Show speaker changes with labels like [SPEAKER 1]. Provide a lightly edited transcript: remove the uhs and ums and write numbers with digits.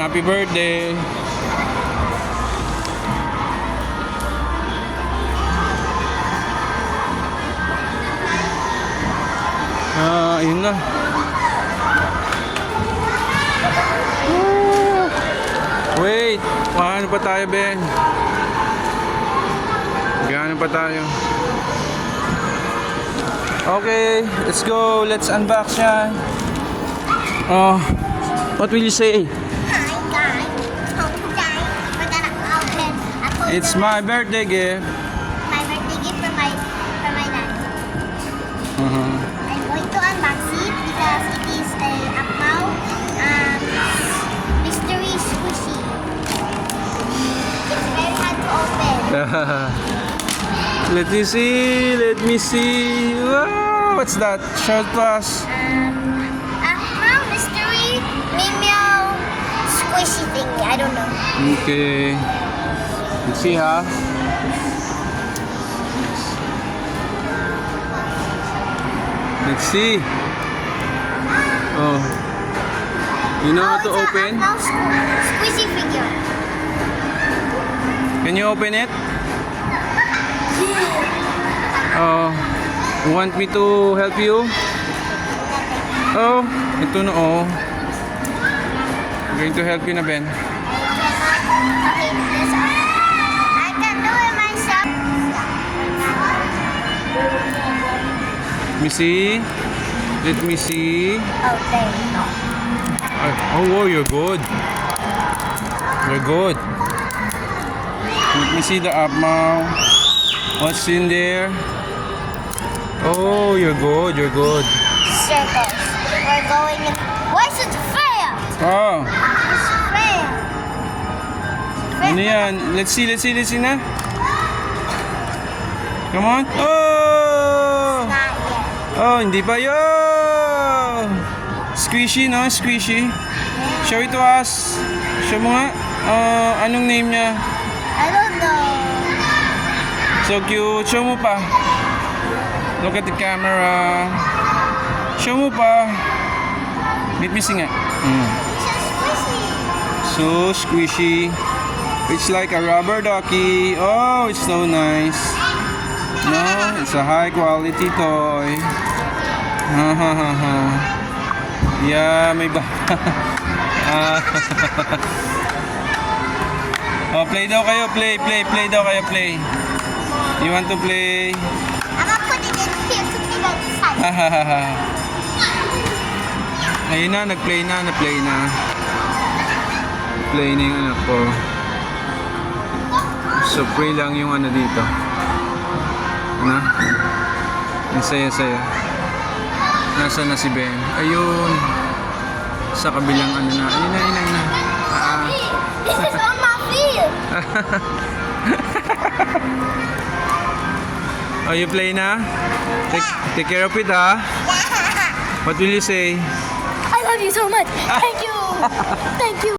[SPEAKER 1] Happy birthday. Ayun na. Wait, paano pa tayo, Ben? Gaano pa tayo? Okay, let's go. Let's unbox yan. Oh, what will you say?
[SPEAKER 2] Hi guys, today we're gonna open a
[SPEAKER 1] It's my birthday gift.
[SPEAKER 2] my birthday gift for my dad. I'm going to unbox it because it is a Akmao mystery squishy. It's very hard to open.
[SPEAKER 1] Let me see. Let me see. Wow, what's that? Show it to us.
[SPEAKER 2] Akmao mystery Meow squishy thingy. I don't know.
[SPEAKER 1] Okay. Let's see, ha? Let's see. Oh. You know how to
[SPEAKER 2] it's
[SPEAKER 1] open?
[SPEAKER 2] a Akmao squishy figure.
[SPEAKER 1] Can you open it? Oh. You want me to help you? Oh. Ito na, oh. I'm going to help you na, Ben.
[SPEAKER 2] Okay, this I can do it myself.
[SPEAKER 1] Let me see. Let me see.
[SPEAKER 2] Oh, there you go.
[SPEAKER 1] Oh, you're good. You're good. Let me see the Akmao. What's in there? Oh, you're good. You're good.
[SPEAKER 2] Circles. We're going in. Why is it fair?
[SPEAKER 1] Oh,
[SPEAKER 2] It's fair.
[SPEAKER 1] ano yan? Let's see na. Come on. Oh!
[SPEAKER 2] Not yet.
[SPEAKER 1] Oh, hindi pa yun. Squishy, no? Squishy. Show it to us. Show mo nga. Anong name niya?
[SPEAKER 2] I don't know.
[SPEAKER 1] So cute. Show mo pa. Look at the camera. Show mo pa. Let me see nga.
[SPEAKER 2] It's just squishy.
[SPEAKER 1] So squishy. It's like a rubber ducky. Oh, it's so nice. No, it's a high quality toy. Ha ha ha ha. Yeah, may ba? Oh, play daw kayo. Play daw kayo. Play. You want to play?
[SPEAKER 2] I'm gonna put it in here to be like this side.
[SPEAKER 1] Ayun na, nag-play na. Play na yung anak ko. So, play lang yung ano dito. Na? Ang saya-saya. Nasaan na si Ben? Ayun. Sa kabilang ano na. Ayun na.
[SPEAKER 2] This is on my field.
[SPEAKER 1] Oh, you play na? Take care of it, ha? What will you say?
[SPEAKER 2] I love you so much. Thank you. Thank you.